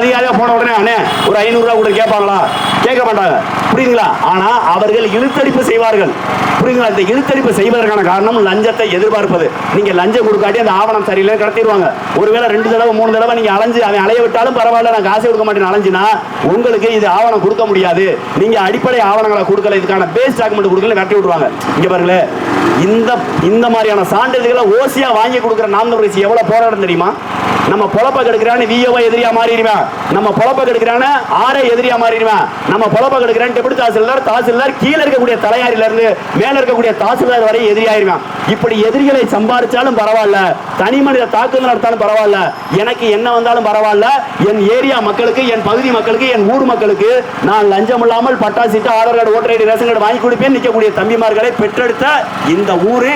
அதிகாரியா போன உடனே அண்ணே ஒரு 500 ரூபாய் கூட கேட்பாங்களா? கேட்க மாட்டாங்க. புரியுதுங்களா? ஆனா அவர்கள் இழுத்தடிப்பு செய்வார்கள். புரியுதுங்களா? இந்த இழுத்தடிப்பு செய்வதற்கான காரணம் லஞ்சத்தை எதிர்பார்ப்பது. நீங்க லஞ்சம் கொடுக்காட்டி அந்த ஆவணம் சரியில்லை கடத்திடுவாங்க. ஒருவேளை 2 தடவை 3 தடவை நீங்க அலைஞ்சு அவன் அலைய விட்டாலும் பரவாயில்ல, நான் காசு கொடுக்க மாட்டேன் அலைஞ்சினா உங்களுக்கு இது ஆவணம் கொடுக்க முடியாது. நீங்க அடிப்படை ஆவணங்களை கொடுக்கல, இதுக்கான பேஸ் டாக்குமெண்ட் கொடுக்கல, கட்டி விட்டுருவாங்க. இங்க பாருங்களே, இந்த மாதிரியான சான்றிதழ்களை ஓசியா வாங்கி கொடுக்குற நாம் தமிழர் கட்சி எவ்வளவு போராட்டம் தெரியுமா? நம்ம பொழப்ப கெடுக்கிறான்னு விஓ எதிரியா மாறிடுவேன், நம்ம பொழப்ப கெடுக்கிறான ஆரே எதிரியா மாறிடுவேன், நம்ம பொழப்ப கெடுக்கிறான் டெபுட்டி தாசில்தார் கீழே இருக்கக்கூடிய தலையாரில இருந்து மேல இருக்கக்கூடிய தாசில்தார் வரை எதிரியாயிருவேன். இப்படி எதிரிகளை சம்பாதிச்சாலும் பரவாயில்ல, தனி மனித தாக்குதல் நடத்தாலும் பரவாயில்ல, எனக்கு என்ன வந்தாலும் பரவாயில்ல, என் ஏரியா மக்களுக்கு, என் பகுதி மக்களுக்கு, என் ஊர் மக்களுக்கு நான் லஞ்சம் இல்லாமல் பட்டா சீட்டு, Aadhaar card, voter ID, ration card வாங்கி கொடுப்பேன் நிற்கக்கூடிய தம்பிமார்களை பெற்றெடுத்த இந்த ஊரு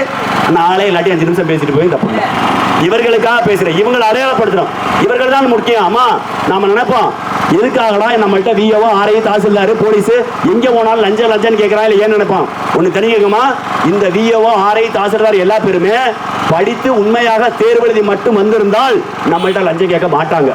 நாளே இல்லாட்டி 5 நிமிஷம் பேசிட்டு போய் தப்பு. இவர்களுக்காக பேசுறேன், இவங்களை அடையாளப்படுத்துறோம். இவர்கள் தான் முக்கியம். ஆமா, நாம நினைப்போம் எதுக்காகடா நம்மள்ட்ட விஓ ஆர்ஐ தாசில்தார் போலீஸ் எங்க போனாலும் லஞ்சம் லஞ்சம் கேட்கறான் இல்லை, ஏன்னு நினைப்பான். ஒன்னு தெரிஞ்சுக்கமா, இந்த விஓ ஆர்ஐ தாசில்தார் எல்லா பேருமே படித்து உண்மையாக தேர்வு எழுதி மட்டும் வந்திருந்தால் நம்மள்ட்ட லஞ்சம் கேட்க மாட்டாங்க.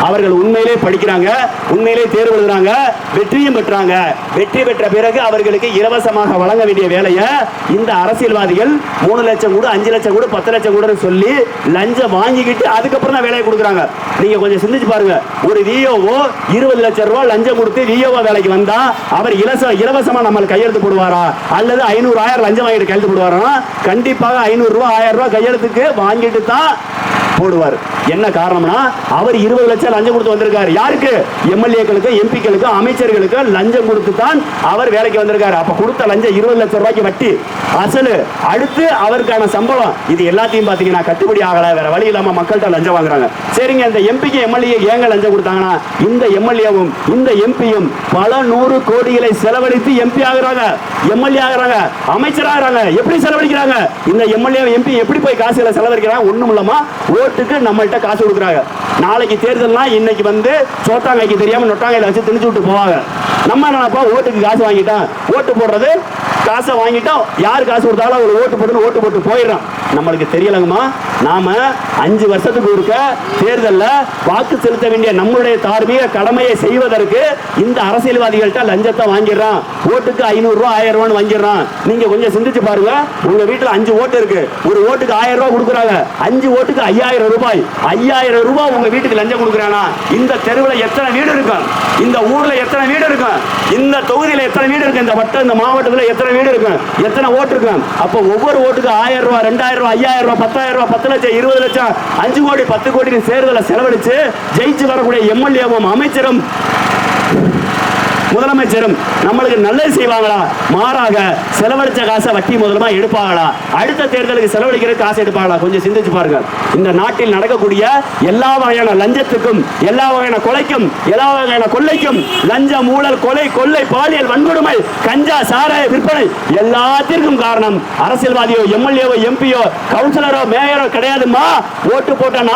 அவர்கள் உண்மையிலே படிக்கிறாங்க, உண்மையிலே தேர்வு எழுதுறாங்க, வெற்றியும் பெற்றாங்க. வெற்றி பெற்ற பிறகு அவர்களுக்கு இலவசமாக வழங்க வேண்டிய வேலையை இந்த அரசியல்வாதிகள் 3 லட்சம் கூட 5 லட்சம் கூட 10 லட்சம் கூட சொல்லி லஞ்சம் வாங்கிக்கிட்டு அதுக்கப்புறம் தான் வேலையை கொடுக்குறாங்க. நீங்க கொஞ்சம் சிந்திச்சு பாருங்க. ஒரு விஓஓ 20 லட்சம் ரூபாய் லஞ்சம் கொடுத்து விஓஓ வேலைக்கு வந்தா அவர் இலவசமா நம்மளுக்கு கையெழுத்து போடுவாரா அல்லது 500 1000 லஞ்சம் வாங்கிட்டு கையெழுத்து போடுவாரா? கண்டிப்பாக 500 ரூபாய் 1000 ரூபாய் கையெழுத்துக்கு வாங்கிட்டு தான் போடுவார். என்ன காரணம்னா அவர் 20 லட்சம் லஞ்சம் கொடுத்து வந்திருக்காரு. யாருக்கு? எம்எல்ஏக்களுக்கு, எம்பிக்களுக்கு, அமைச்சர்களுக்கு லஞ்சம் கொடுத்து தான் அவர் வேலைக்கு வந்திருக்காரு. அப்ப கொடுத்த லஞ்சம் 20 லட்சம் ரூபாய்க்கு வட்டி, அசலு, அடுத்து அவருக்கான சம்பளம், இது எல்லாத்தையும் பாத்தீங்கன்னா கட்டுப்படி ஆகல. வேற வழி இல்லாம மக்கள்கிட்ட லஞ்சம் வாங்குறாங்க. சரிங்க, இந்த எம்பிக்கு எம்எல்ஏ ஏங்க லஞ்சம் கொடுத்தாங்கன்னா, இந்த எம்எல்ஏவும் இந்த எம்பியும் பல 100 கோடிகளை செலவழித்து எம்பி ஆகுறாங்க, எம்எல்ஏ ஆகுறாங்க, அமைச்சர் ஆகுறாங்க. எப்படி செலவழிக்கிறாங்க? இந்த எம்எல்ஏ எம்பி எப்படி போய் காசுகளை செலவழிக்கிறாங்க? ஒண்ணும் இல்லாம ஓட்டுக்கு நம்மள்ட்ட காசு கொடுக்குறாங்க. நாளைக்கு தேர்தல்னா இன்னைக்கு வந்து சோத்தாங்கைக்கு தெரியாம நொட்டாங்கையில வச்சு திணிச்சு விட்டு போவாங்க. நம்ம என்னப்பா ஓட்டுக்கு காசு வாங்கிட்டோம், ஓட்டு போடுறது காசை வாங்கிட்டோம், யார் காசு கொடுத்தாலும் அவர் ஓட்டு போட்டு போயிடுறோம். நம்மளுக்கு தெரியலங்கம்மா, நாம 5 வருஷத்துக்கு ஒருக்க தேர்தலில் வாக்கு செலுத்த வேண்டிய நம்மளுடைய தார்மீக கடமையை செய்வதற்கு இந்த அரசியல்வாதிகள்கிட்ட லஞ்சத்தை வாங்கிடுறான். ஓட்டுக்கு 500 ரூபாய் 1000 ரூபான்னு வாங்கிடுறான். நீங்க கொஞ்சம் சிந்திச்சு பாருங்க. உங்க வீட்டுல 5 ஓட்டு இருக்கு, ஒரு ஓட்டுக்கு 1000 ரூபாய் கொடுக்குறாங்க, 5 ஓட்டுக்கு 5000 ரூபாய். 5000 ரூபாய் உங்க வீட்டுக்கு லஞ்சம் கொடுக்குறானா? இந்த தெருவில் எத்தனை வீடு இருக்கும்? இந்த ஊர்ல எத்தனை வீடு இருக்கும்? இந்த தொகுதியில் எத்தனை வீடு இருக்கு? இந்த வட்டம், இந்த மாவட்டத்தில் எத்தனை வீடு இருக்கும்? எத்தனை ஓட்டு இருக்கும்? அப்போ ஒவ்வொரு ஓட்டுக்கு 1000 ரூபாய், 2000 ரூபாய், 5000 ரூபாய், 10000 ரூபாய், 10 லட்சம், 20 லட்சம், 5 கோடி 10 கோடி சேர்தலை செலவழிச்சு ஜெயிச்சு வரக்கூடிய எம்எல்ஏவும் அமைச்சரும் முதலமைச்சரும் நம்மளுக்கு நல்லது செய்வாங்களா? மாறாக செலவழிச்ச காசை வட்டி முதலமா எடுப்பாங்களா? அடுத்த தேர்தலுக்கு செலவழிக்கிற காசு எடுப்பாங்களா? கொஞ்சம் சிந்திச்சு பாருங்க. இந்த நாட்டில் நடக்கக்கூடிய எல்லா வகையான லஞ்சத்துக்கும், எல்லா வகையான கொலைக்கும், எல்லா வகையான கொள்ளைக்கும், லஞ்சம், ஊழல், கொலை, கொள்ளை, பாலியல் வன்கொடுமை, கஞ்சா, சாராய விற்பனை எல்லாத்திற்கும் காரணம் அரசியல்வாதியோ, எம்எல்ஏவோ, எம்பியோ, கவுன்சிலரோ, மேயரோ கிடையாதுமா. ஓட்டு போட்ட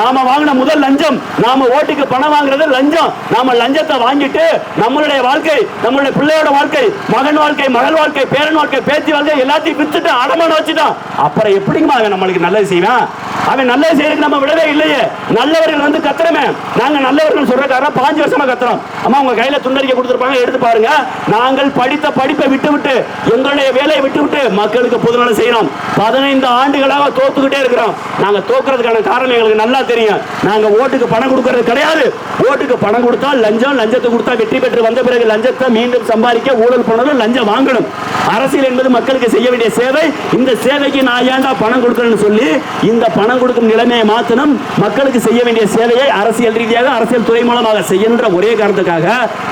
நாம வாங்கின முதல் லஞ்சம், நாம ஓட்டுக்கு பணம் வாங்குறது லஞ்சம். நாம லஞ்சத்தை வாங்கிட்டு நம்மளுடைய வாழ்க்கை, நம்மளுடைய பிள்ளையோட வாழ்க்கை, மகன் வாழ்க்கை, மகள் வாழ்க்கை, பேரன் வாழ்க்கை, பேத்தி வாழ்க்கை எல்லாத்தையும் வித்துட்டு அடமானம் வச்சுட்டான். அப்புறம் எப்படிமா அவன் நம்மளுக்கு நல்லது செய்வான்? அவன் நல்லது செய்யறதுக்கு நம்ம விடவே இல்லையே. நல்லவர்கள் வந்து கத்துறமே, நாங்க நல்லவர்கள் சொல்றக்கார 5 வருஷமா கத்துறோம். அம்மா உங்க கையில துண்டறிக்கை கொடுத்துருப்பாங்க, எடுத்து பாருங்க. நாங்கள் படித்த படிப்பை விட்டு எங்களுடைய வேலையை விட்டு மக்களுக்கு பொதுநலம் செய்யறோம். 15 ஆண்டுகளாக தோத்துக்கிட்டே இருக்கிறோம். நாங்க தோக்குறதுக்கான காரணம் எங்களுக்கு நல்லா தெரியும். நாங்க ஓட்டுக்கு பணம் கொடுக்கறது கிடையாது. ஓட்டுக்கு பணம் கொடுத்தா லஞ்சம், லஞ்சத்தை கொடுத்தா வெற்றி பெற்று வந்த பிறகு லஞ்சத்தை மீண்டும் சம்பாதிக்க ஊழல் பண்ணணும், லஞ்சம் வாங்கணும். அரசியல் என்பது மக்களுக்கு செய்ய வேண்டிய சேவை. இந்த சேவைக்கு நான் ஏன்டா பணம் கொடுக்கணும்னு சொல்லி இந்த பணம் கொடுக்கும் நிலைமையை மாற்றணும். மக்களுக்கு செய்ய வேண்டிய சேவையை அரசியல் ரீதியாக, அரசியல் துறை மூலமாக செய்கின்ற ஒரே காரணத்துக்காக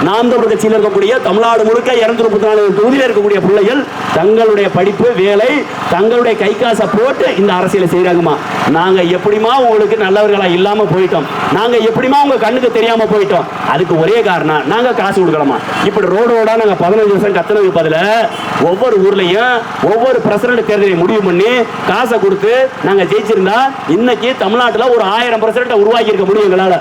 நாம் தமிழர் கட்சியில் இருக்கக்கூடிய தமிழ்நாடு முழுக்க 234 தொகுதியில் இருக்கக்கூடிய பிள்ளைகள் தங்களுடைய படிப்பு, வேலை, தங்களுடைய கை காசை போட்டு இந்த அரசியலை செய்யறாங்கம்மா. நாங்க எப்படிமா உங்களுக்கு நல்லவர்களா இல்லாம போயிட்டோம், நாங்க எப்படிமா உங்க கண்ணுக்கு தெரியாம போயிட்டோம்? அதுக்கு ஒரே காரணம், நாங்க காசு கொடுக்கலாமா? இப்படி ரோடோட நாங்க 15 வருஷம் கத்துனது பதில ஒவ்வொரு ஊர்லயும் ஒவ்வொரு பிரசிடண்ட் தேர்தலை முடிவு பண்ணி காசை கொடுத்து நாங்க ஜெயிச்சிருந்தா இன்னைக்கு தமிழ்நாட்டில் ஒரு 1000 பிரசிடண்ட் உருவாக்கி இருக்க முடியும். எங்களால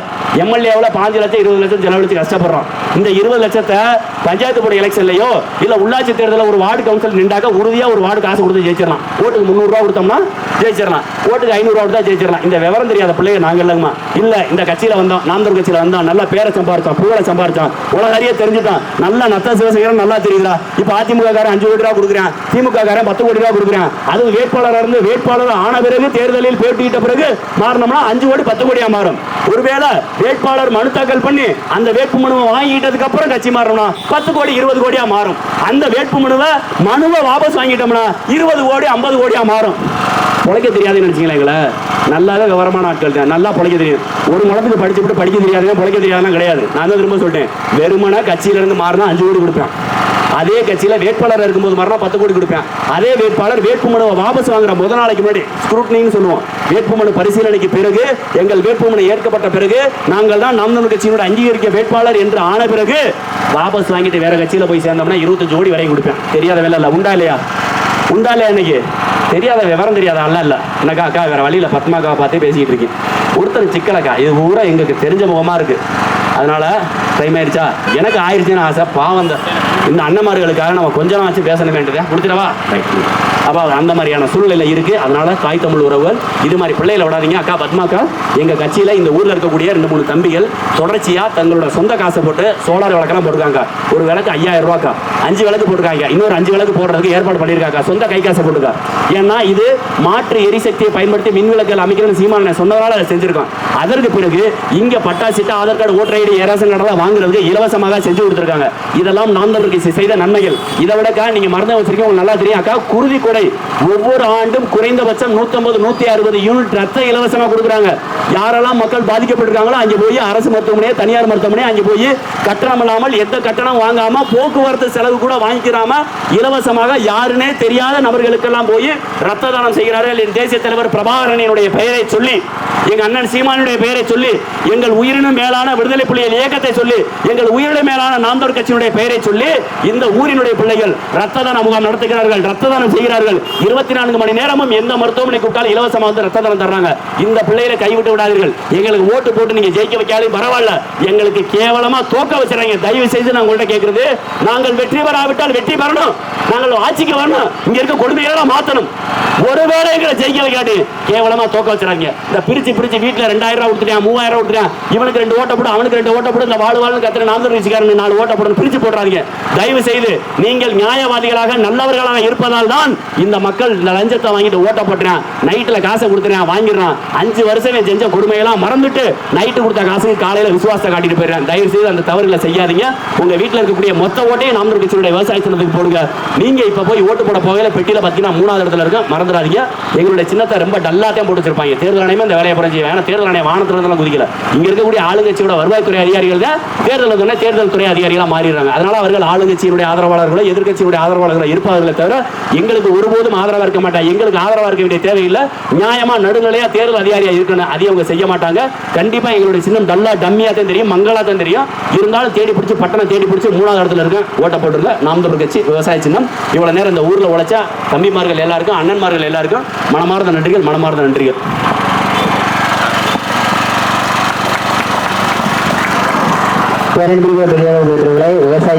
எம்எல்ஏவில் 5 லட்சம் 20 லட்சம் செலவழிச்சு கஷ்டப்படுறோம். இந்த 20 லட்சத்தை பஞ்சாயத்து போர்டு எலெக்ஷன்லயோ இல்ல உள்ளாட்சி தேர்தலில் ஒரு வார்டு கவுன்சில் நின்றாக்க உறுதியா ஒரு வார்டு காசு கொடுத்து ஜெயிச்சிடலாம். ஓட்டுக்கு 300 ரூபா கொடுத்தோம்னா ஜெயிச்சிடலாம், ஓட்டுக்கு 500 ரூபா கொடுத்தா ஜெயிச்சிடலாம். இந்த விவரம் தெரியாத பிள்ளைங்க நாங்க இல்லைங்கம்மா. இல்ல இந்த கட்சியில வந்தோம், நாம் தமிழர் கட்சியில வந்தோம், நல்ல பேரை சம்பாரிச்சோம், புகழை சம்பாரிச்சோம், உலகறிய தெரிஞ்சுட்டோம், நல்லா நத்த சிவசேகரன் நல்லா தெரியுதா. இப்ப அதிமுக காரன் 5 கோடி ரூபா கொடுக்குறேன், திமுக காரன் 10 கோடி ரூபா கொடுக்குறேன். அது வேட்பாளராக இருந்து வேட்பாளர் ஆன பிறகு தேர்தலில் போட்டியிட்ட பிறகு மாறினோம்னா 5 கோடி 10 கோடியா மாறும். ஒருவேளை வேட்பாளர் மனு தாக்கல் பண்ணி அந்த வேட்பு மனுவை வாங்கிட்டதுக்கு அப்புறம் கட்சி மாறணும்னா 10 கோடி 20 கோடியா மாறும். அந்த வேட்பு மனுவை வாபஸ் வாங்கிட்டோம்னா 20 கோடி 50 கோடியா மாறும். பொழைக்க தெரியாதுன்னு நினைச்சீங்களா? எங்களை நல்லாவே விவரமான ஆட்கள் தான், நல்லா பொழைக்க தெரியும். ஒரு முடத்துக்கு படிச்சுட்டு படிக்க தெரியாதுங்க, பொழைக்க தெரியாதுன்னா கிடையாது. நான் தான் திரும்ப சொல்லிட்டேன், வெறுமனா கட்சியில இருந்து மாறினா 5 கோடி கொடுப்பேன். அதே கட்சியில வேட்பாளர் இருக்கும்போது மாறினா 10 கோடி கொடுப்பேன். அதே வேட்பாளர் வேட்புமனுவை வாபஸ் வாங்குற முதல் நாளைக்கு முன்னாடி ஸ்க்ரூட்னின்னு சொல்லுவோம், வேட்புமனு பரிசீலனைக்கு பிறகு எங்கள் வேட்புமனு ஏற்கப்பட்ட பிறகு நாங்கள் தான் நாம் தமிழர் கட்சியினோட அங்கீகரிக்க வேட்பாளர் என்று ஆன பிறகு வாபஸ் வாங்கிட்டு வேற கட்சியில போய் சேர்ந்தோம்னா 25 கோடி வரைக்கும் கொடுப்பேன். தெரியாத வேலை இல்லை. உண்டா இல்லையா? உண்டா இல்லையா? இன்னைக்கு தெரியாத விவரம் தெரியாத அல்ல இல்ல. என்னக்கா அக்கா வேற வழியில பத்மாக்காவை பார்த்தே பேசிக்கிட்டு இருக்கேன். ஒருத்தர் சிக்கலக்கா, இது பூரா எங்களுக்கு தெரிஞ்ச முகமா இருக்கு. அதனால டைம் ஆயிடுச்சா? எனக்கு ஆயிடுச்சுன்னு ஆசை. பாவம் இந்த அண்ணன்மார்களுக்காக நம்ம கொஞ்ச நாள் வச்சு பேசணும் வேண்டியதை கொடுத்துடவா? அப்போ அந்த மாதிரியான சூழ்நிலை இருக்கு. அதனால தாய் தமிழ் உறவுகள் இது மாதிரி பிள்ளைகளை விடாதீங்க. அக்கா பத்மாக்கா எங்க கட்சியில இந்த ஊர்ல இருக்கக்கூடிய 2-3 தம்பிகள் தொடர்ச்சியா தங்களோட சொந்த காசை போட்டு சோலார் விளக்கெல்லாம் போட்டுருக்காங்க. ஒரு விளக்கு 5000 ரூபாக்கா, 5 விளக்கு போட்டுருக்காங்க. இன்னொரு 5 விளக்கு போடுறதுக்கு ஏற்பாடு பண்ணியிருக்காங்க. சொந்த கை காசை போட்டுக்கா. ஏன்னா இது மாற்று எரிசக்தியை பயன்படுத்தி மின் விளக்குகள் அமைக்கிறேன்னு சீமான சொன்னதால அதை செஞ்சிருக்கோம். அதற்கு பிறகு இங்க பட்டா சிட்டா Aadhaar card voter ID ration கார்டெல்லாம் வாங்குறதுக்கு இலவசமாக செஞ்சு கொடுத்துருக்காங்க. இதெல்லாம் நாம் தமிழர் கட்சி செய்த நன்மைகள். இதை விடக்கா நீங்க மறந்து வச்சிருக்கீங்க, உங்களுக்கு நல்லா தெரியும் அக்கா. குருதி கொடை ஒவ்வொரு ஆண்டும் குறைந்தபட்சம் 150-160 யூனிட் ரத்த இலவசமா கொடுக்குறாங்க. யாரெல்லாம் மக்கள் பாதிக்கப்பட்டிருக்காங்களோ அங்கே போய் அரசு மருத்துவமனையை தனியார் மருத்துவமனை அங்கே போய் கட்டணம் இல்லாமல் எந்த கட்டணம் வாங்காம போக்குவரத்து செலவு கூட வாங்கிக்கிறாம இலவசமாக யாருன்னே தெரியாத நபர்களுக்கெல்லாம் போய் ரத்த தானம் செய்கிறார்கள். என் தேசிய தலைவர் பிரபாகரனுடைய பெயரை சொல்லி, எங்க அண்ணன் சீமானுடைய பெயரை சொல்லி, எங்கள் உயிரினும் மேலான விடுதலை புலிகள் இயக்கத்தை சொல்லி, எங்கள் உயிரினும் மேலான நாம் தமிழர் கட்சியினுடைய பெயரை சொல்லி இந்த ஊரினுடைய பிள்ளைகள் ரத்த தான முகாம் நடத்துகிறார்கள், ரத்த தானம் செய்கிறார்கள். 24 மணி நேரமும் எந்த மருத்துவமனை கூப்பிட்டாலும் இலவசமாக வந்து ரத்த தானம் தர்றாங்க. இந்த பிள்ளைகளை கைவிட்டு விடாதீர்கள். எங்களுக்கு ஓட்டு போட்டு நீங்க ஜெயிக்க வைக்காலும் பரவாயில்ல, எங்களுக்கு கேவலமா தோக்க வச்சுறாங்க. தயவு செய்து நான் உங்கள்கிட்ட கேட்கிறது, நாங்கள் வெற்றி பெறாவிட்டால் வெற்றி பெறணும், நாங்கள் ஆட்சிக்கு வரணும், இங்க இருக்க கொடுமையெல்லாம் மாத்தணும். ஒருவேளை எங்களை ஜெயிக்க வைக்காட்டி கேவலமா தோக்க வச்சுறாங்க. இந்த பிரிச்சு வீட்டுல 2000 ரூபாய் கொடுத்துட்டேன், 3000 கொடுத்துட்டேன், இவனுக்கு 2 ஓட்ட போடு, அவனுக்கு 2 ஓட்ட போடு, இந்த வாழ்வாழ்னு கத்துற நாம் தமிழர் கட்சிக்காரன் 4 ஓட்ட போடு பிரிச்சு போடுறாங்க. தயவு செய்து நீங்கள் நியாயவாதிகளாக நல்லவர்களாக இருப்பதால் தான் இந்த மக்கள் இந்த லஞ்சத்தை வாங்கிட்டு ஓட்ட போட்டுறேன், நைட்ல காசை கொடுத்துறேன் வாங்கிடுறான். 5 வருஷம் செஞ்ச கொடுமையெல்லாம் மறந்துட்டு நைட்டு கொடுத்த காசுக்கு காலையில விசுவாசத்தை காட்டிட்டு போயிடுறேன். தயவு செய்து அந்த தவறுகளை செய்யாதீங்க. உங்க வீட்டில் இருக்கக்கூடிய மொத்த ஓட்டையும் நாம் தமிழர் கட்சியுடைய விவசாய சின்னத்துக்கு போடுங்க. நீங்க இப்ப போய் ஓட்டு போட போகையில பெட்டியில பார்த்தீங்கன்னா 3வது இடத்துல இருக்க மறந்துடாதீங்க. எங்களுடைய சின்னத்தை ரொம்ப டல்லாத்தையும் போட்டு வச்சிருப்பாங்க. தேர்தல் ஆணையமே இந்த வேலையை புரிஞ்சு, ஏன்னா தேர்தல் ஆணையம் வானத்துல இருந்தாலும் குதிக்கல. இங்க இருக்கக்கூடிய ஆளுங்கட்சியோட வருவாய்த்துறை அதிகாரிகள் தான் தேர்தல் துறை அதிகாரிகளா மாறிடுறாங்க. அதனால அவர்கள் ஆளுங்கட்சியினுடைய ஆதரவாளர்களோ எதிர்கட்சியுடைய ஆதரவாளர்களோ இருப்பார்களே தவிர எங்களுக்கு ஒருபோதும் ஆதரவா இருக்க மாட்டாங்க. எங்களுக்கு ஆதரவா இருக்க வேண்டிய தேவையில்லை. நியாயமா நடுநிலையா தேர்தல் அதிகாரியா இருக்கணும். அதை அவங்க செய்ய மாட்டாங்க. கண்டிப்பா எங்களுடைய சின்னம் டல்லா டம்மியா தான் தெரியும், மங்களா தான் தெரியும். இருந்தாலும் தேடி பிடிச்சி பட்டணம் தேடி பிடிச்சி 3வது இடத்துல இருக்க ஓட்ட போட்டுருங்க. நாம் தமிழர் கட்சி விவசாய சின்னம். இவ்வளவு நேரம் இந்த ஊர்ல உழைச்சா தம்பிமார்கள் எல்லாருக்கும், அண்ணன்மார்கள் எல்லாருக்கும் மனமார்ந்த நன்றிகள், மனமார்ந்த நன்றிகள். விவசாய